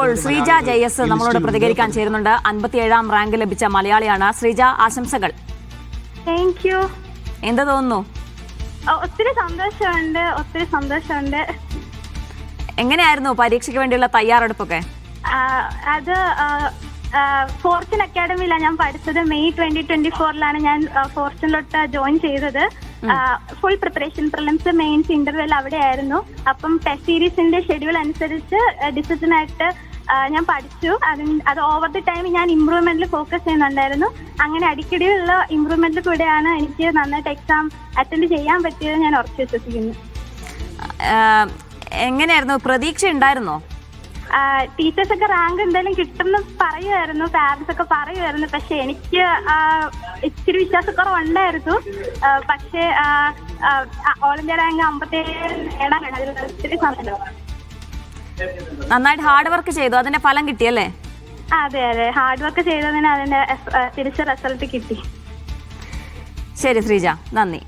ശ്രീജ ജയസ് നമ്മളോട് പ്രതികരിക്കാൻ ചേരുന്നുണ്ട്. 57ാം റാങ്ക് ലഭിച്ച മലയാളിയാണ്. ശ്രീജ, ആശംസകൾ. Thank you. എന്ത് തോന്നുന്നു? ഒത്തിരി സന്തോഷമുണ്ട്. എങ്ങനെയായിരുന്നു പരീക്ഷയ്ക്ക് വേണ്ടിയുള്ള തയ്യാറെടുപ്പൊക്കെ? അത് ഫോർച്യൂൺ അക്കാഡമിയിലാണ് ഞാൻ പഠിച്ചത്. മെയ് 2024 ഞാൻ ഫോർച്യൂണിലോട്ട് ജോയിൻ ചെയ്തത്. Full preparation, prelims, mains, interview അവിടെയായിരുന്നു. അപ്പം ടെസ്റ്റ് സീരീസിന്റെ ഷെഡ്യൂൾ അനുസരിച്ച് ഡിസിപ്ലിൻ ആയിട്ട് ഞാൻ പഠിച്ചു. അത് ഓവർ ദി ടൈം ഞാൻ ഇമ്പ്രൂവ്മെന്റിൽ ഫോക്കസ് ചെയ്യുന്നുണ്ടായിരുന്നു. അങ്ങനെ അടിക്കടിയുള്ള ഇമ്പ്രൂവ്മെന്റിൽ കൂടെയാണ് എനിക്ക് നന്നായിട്ട് എക്സാം അറ്റൻഡ് ചെയ്യാൻ പറ്റിയത്. ഞാൻ ഉറച്ചു വിശ്വസിക്കുന്നു. എങ്ങനെയായിരുന്നു? പ്രതീക്ഷ ഉണ്ടായിരുന്നോ? ടീച്ചേഴ്സ് ഒക്കെ റാങ്ക് എന്തായാലും കിട്ടുമെന്ന് പറയുമായിരുന്നു, പാരന്റ്സ് ഒക്കെ പറയുമായിരുന്നു. പക്ഷെ എനിക്ക് ഇച്ചിരി വിശ്വാസക്കുറവുണ്ടായിരുന്നു. പക്ഷേ ഓൾ ഇന്ത്യ റാങ്ക് 57 നേടാനാണ്. അതിൽ ഒത്തിരി സമയം നന്നായിട്ട് ഹാർഡ് വർക്ക് ചെയ്തു, അതിന്റെ ഫലം കിട്ടിയല്ലേ? അതെ, ഹാർഡ് വർക്ക് ചെയ്തതിന് അതിന്റെ തിരിച്ച് റിസൾട്ട് കിട്ടി. ശരി ശ്രീജ, നന്ദി.